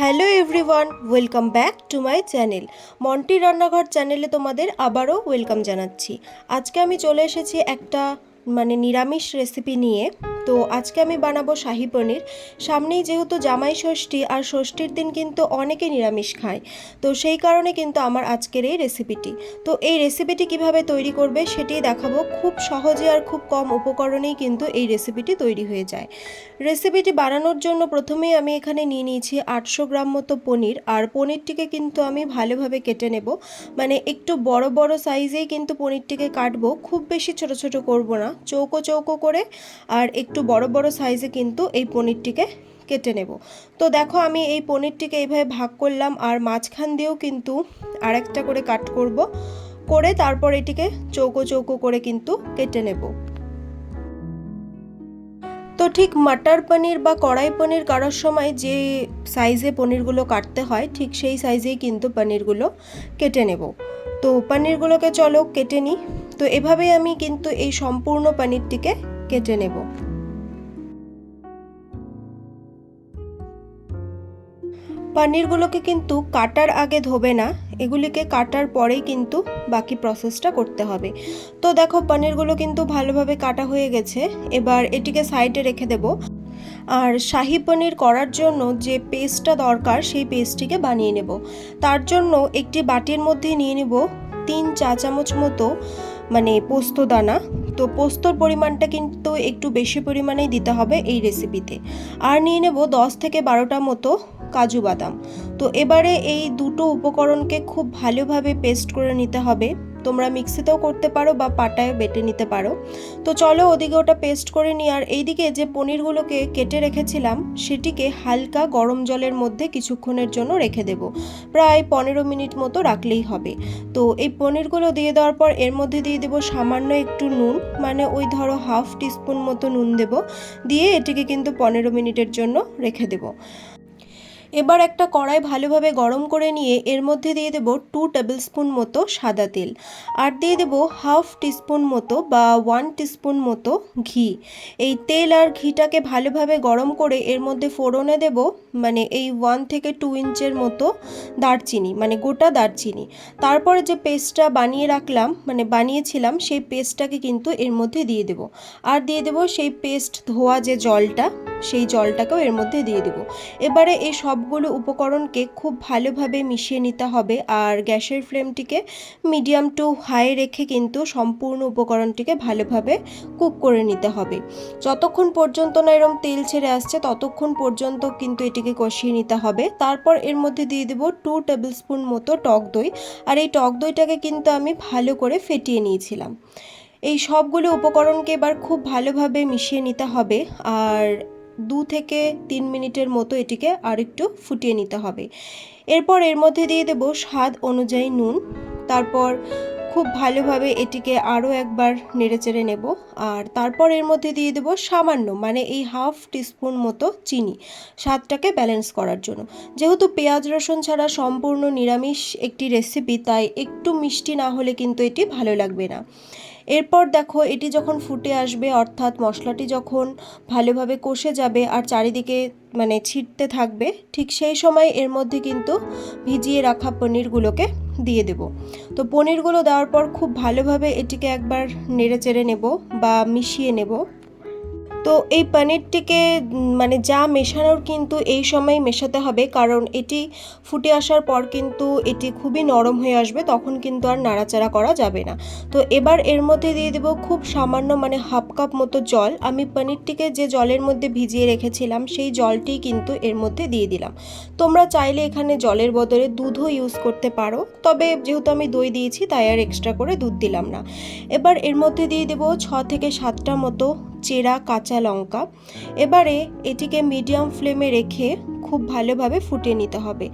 Hello everyone, welcome back to my channel. Monti রান্নাঘর চ্যানেলে তোমাদের আবারও ওয়েলকাম জানাচ্ছি। আজকে আমি চলে এসেছি একটা নিরামিষ রেসিপি নিয়ে। তো আজকে আমি বানাবো শাহি পনির। সামনেই যেহেতু জামাই ষষ্ঠী, আর ষষ্ঠীর দিন কিন্তু অনেকে নিরামিষ খায়, তো সেই কারণে কিন্তু আমার আজকের এই রেসিপিটি। তো এই রেসিপিটি কিভাবে তৈরি করবে সেটি দেখাবো। খুব সহজে আর খুব কম উপকরণেই কিন্তু এই রেসিপিটি তৈরি হয়ে যায়। রেসিপিটি বানানোর জন্য প্রথমেই আমি এখানে নিয়ে নিয়েছি 800 গ্রাম মতো পনির। আর পনিরটিকে কিন্তু আমি ভালোভাবে কেটে নেব, একটু বড় বড় সাইজেই কিন্তু পনিরটিকে কাটবো, খুব বেশি ছোট ছোট করব না, চৌকো চৌকো করে আর একটু বড় বড় সাইজে কিন্তু এই পনিরটিকে কেটে নেব। তো দেখো, আমি এই পনিরটিকে এইভাবে ভাগ করলাম, আর মাঝখান দিয়েও কিন্তু আরেকটা করে কাট করব, করে তারপর এটিকে চৌকো চৌকো করে কিন্তু কেটে নেব। তো ঠিক মটর পনির বা কড়াই পনির কাটার সময় যে সাইজে পনিরগুলো কাটতে হয়, ঠিক সেই সাইজেই কিন্তু পনিরগুলো কেটে নেব। তো পনিরগুলোকে চলো কেটে নিই। তো এভাবেই আমি কিন্তু এই সম্পূর্ণ পনিরটিকে কেটে নেব। পনিরগুলোকে কিন্তু কাটার আগে ধোবে না, এগুলিকে কাটার পরেই কিন্তু বাকি প্রসেসটা করতে হবে। তো দেখো, পনিরগুলো কিন্তু ভালোভাবে কাটা হয়ে গেছে। এবার এটিকে সাইডে রেখে দেব। আর শাহি পনির করার জন্য যে পেস্টটা দরকার, সেই পেস্টটিকে বানিয়ে নেব। তার জন্য একটি বাটির মধ্যে নিয়ে নেব 3 চা চামচ মতো পোস্ত দানা। তো পোস্তর পরিমাণটা কিন্তু একটু বেশি পরিমাণেই দিতে হবে এই রেসিপিতে। আর নিয়ে নেব 10 থেকে 12টা মতো কাজু বাদাম। তো এবারে এই দুটো উপকরণকে খুব ভালোভাবে পেস্ট করে নিতে হবে। তোমরা মিক্সিতেও করতে পারো বা পাটায় বেটে নিতে পারো। তো চলো ওদিকে ওটা পেস্ট করে নিই। আর এইদিকে যে পনিরগুলোকে কেটে রেখেছিলাম, সেটিকে হালকা গরম জলের মধ্যে কিছুক্ষণের জন্য রেখে দেব। প্রায় 15 মিনিট মতো রাখলেই হবে। তো এই পনিরগুলো দিয়ে দেওয়ার পর এর মধ্যে দিয়ে দেবো সামান্য একটু নুন, ওই ধরো হাফ টিস্পুন মতো নুন দেব। দিয়ে এটিকে কিন্তু 15 মিনিটের জন্য রেখে দেবো। এবার একটা কড়াই ভালোভাবে গরম করে নিয়ে এর মধ্যে দিয়ে দেব 2 টেবিল স্পুন মতো সাদা তেল, আর দিয়ে দেব হাফ টিস্পুন মতো বা 1 টিস্পুন মতো ঘি। এই তেল আর ঘিটাকে ভালোভাবে গরম করে এর মধ্যে ফোড়নে দেব এই 1 থেকে 2 ইঞ্চের মতো দারচিনি, গোটা দারচিনি। তারপরে যে পেস্টটা বানিয়েছিলাম, সেই পেস্টটাকে কিন্তু এর মধ্যে দিয়ে দেব। আর দিয়ে দেব সেই পেস্ট ধোয়া যে জলটা, সেই জলটাকেও এর মধ্যে দিয়ে দেব। এবারে এই সবগুলো উপকরণকে খুব ভালোভাবে মিশিয়ে নিতে হবে। আর গ্যাসের ফ্লেমটিকে মিডিয়াম টু হাই রেখে কিন্তু সম্পূর্ণ উপকরণটিকে ভালোভাবে কুক করে নিতে হবে। যতক্ষণ পর্যন্ত না এরম তেল ছেড়ে আসছে, ততক্ষণ পর্যন্ত কিন্তু এটিকে কষিয়ে নিতে হবে। তারপর এর মধ্যে দিয়ে দেব 2 টেবিল স্পুন মতো টক দই। আর এই টক দইটাকে কিন্তু আমি ভালো করে ফেটিয়ে নিয়েছিলাম। এই সবগুলো উপকরণকে এবার খুব ভালোভাবে মিশিয়ে নিতে হবে। আর 2 থেকে 3 মিনিটের মতো এটিকে আরেকটু ফুটিয়ে নিতে হবে। এরপর এর মধ্যে দিয়ে দেব স্বাদ অনুযায়ী নুন। তারপর খুব ভালোভাবে এটিকে আরও একবার নেড়েচেড়ে নেব। আর তারপর এর মধ্যে দিয়ে দেব সামান্য এই হাফ টিস্পুন মতো চিনি, স্বাদটাকে ব্যালেন্স করার জন্য। যেহেতু পেঁয়াজ রসুন ছাড়া সম্পূর্ণ নিরামিষ একটি রেসিপি, তাই একটু মিষ্টি না হলে কিন্তু এটি ভালো লাগবে না। এরপর দেখো, এটি যখন ফুটে আসবে, অর্থাৎ মশলাটি যখন ভালোভাবে কষে যাবে আর চারিদিকে ছিটতে থাকবে, ঠিক সেই সময় এর মধ্যে কিন্তু ভিজিয়ে রাখা পনিরগুলোকে দিয়ে দেব। তো পনিরগুলো দেওয়ার পর খুব ভালোভাবে এটিকে একবার নেড়েচেড়ে নেব বা মিশিয়ে নেব। তো এই পনিরটিকে যা মেশানোর কিন্তু এই সময় মেশাতে হবে, কারণ এটি ফুটে আসার পর কিন্তু এটি খুবই নরম হয়ে আসবে, তখন কিন্তু আর নাড়াচাড়া করা যাবে না। তো এবার এর মধ্যে দিয়ে দেব খুব সামান্য হাফ কাপ মতো জল। আমি পনিরটিকে যে জলের মধ্যে ভিজিয়ে রেখেছিলাম, সেই জলটি কিন্তু এর মধ্যে দিয়ে দিলাম। তোমরা চাইলে এখানে জলের বদলে দুধও ইউজ করতে পারো, তবে যেহেতু আমি দই দিয়েছি তাই আর এক্সট্রা করে দুধ দিলাম না। এবার এর মধ্যে দিয়ে দেব 6 থেকে 7টা মতো চেরা কাঁচা লঙ্কা। এবারে এটিকে মিডিয়াম ফ্লেমে রেখে খুব ভালোভাবে ফুটিয়ে নিতে হবে।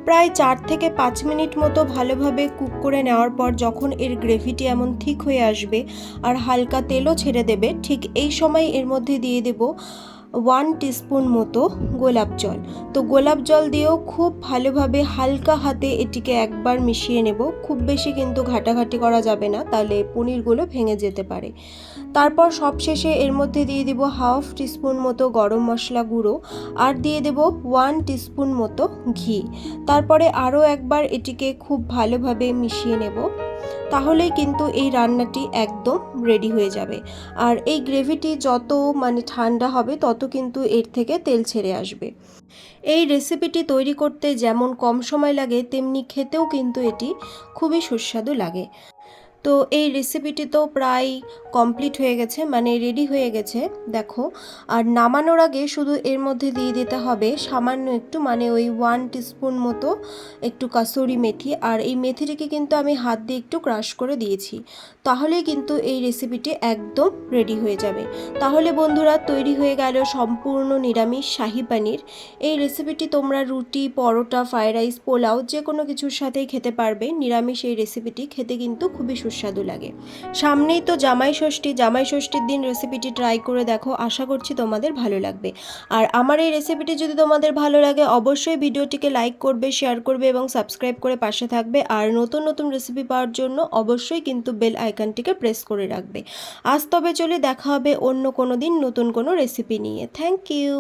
প্রায় 4 থেকে 5 মিনিট মতো ভালোভাবে কুক করে নেওয়ার পর যখন এর গ্রেভিটি এমন ঠিক হয়ে আসবে আর হালকা তেলও ছেড়ে দেবে, ঠিক এই সময় এর মধ্যে দিয়ে দেব 1 টিস্পুন মতো গোলাপ জল। তো গোলাপ জল দিয়েও খুব ভালোভাবে হালকা হাতে এটিকে একবার মিশিয়ে নেব। খুব বেশি কিন্তু ঘাটাঘাটি করা যাবে না, তাহলে পনিরগুলো ভেঙে যেতে পারে। তারপর সবশেষে এর মধ্যে দিয়ে দেব 1/2 টিস্পুন মতো গরম মশলা গুঁড়ো আর দিয়ে দেব 1 টিস্পুন মতো ঘি। তারপরে আরও একবার এটিকে খুব ভালোভাবে মিশিয়ে নেব। তাহলেই কিন্তু এই রান্নাটি একদম রেডি হয়ে যাবে। আর এই গ্রেভিটি যত ঠান্ডা হবে তত কিন্তু এর থেকে তেল ছেড়ে আসবে। এই রেসিপিটি তৈরি করতে যেমন কম সময় লাগে, তেমনি খেতেও কিন্তু এটি খুবই সুস্বাদু লাগে। তো এই রেসিপিটি তো প্রায় কমপ্লিট হয়ে গেছে, রেডি হয়ে গেছে দেখো। আর নামানোর আগে শুধু এর মধ্যে দিয়ে দিতে হবে সামান্য একটু ওই 1 টিস্পুন মতো একটু কাসুরি মেথি। আর এই মেথিটিকে কিন্তু আমি হাত দিয়ে একটু ক্রাশ করে দিয়েছি। তাহলেই কিন্তু এই রেসিপিটি একদম রেডি হয়ে যাবে। তাহলে বন্ধুরা, তৈরি হয়ে গেল সম্পূর্ণ নিরামিষ শাহি পনির। এই রেসিপিটি তোমরা রুটি, পরোটা, ফ্রাইড রাইস, পোলাও যে কোনো কিছুর সাথেই খেতে পারবে। নিরামিষ এই রেসিপিটি খেতে কিন্তু খুবই সুস্বাদু লাগে। সামনেই তো জামাই ষষ্ঠীর দিন রেসিপিটি ট্রাই করে দেখো, আশা করছি তোমাদের ভালো লাগবে। আর আমার এই রেসিপিটি যদি তোমাদের ভালো লাগে, অবশ্যই ভিডিওটিকে লাইক করবে, শেয়ার করবে এবং সাবস্ক্রাইব করে পাশে থাকবে। আর নতুন নতুন রেসিপি পাওয়ার জন্য অবশ্যই কিন্তু বেল আইকনটিকে প্রেস করে রাখবে। আজ তবে চলে দেখা হবে অন্য কোনো দিন নতুন কোনো রেসিপি নিয়ে। Thank you.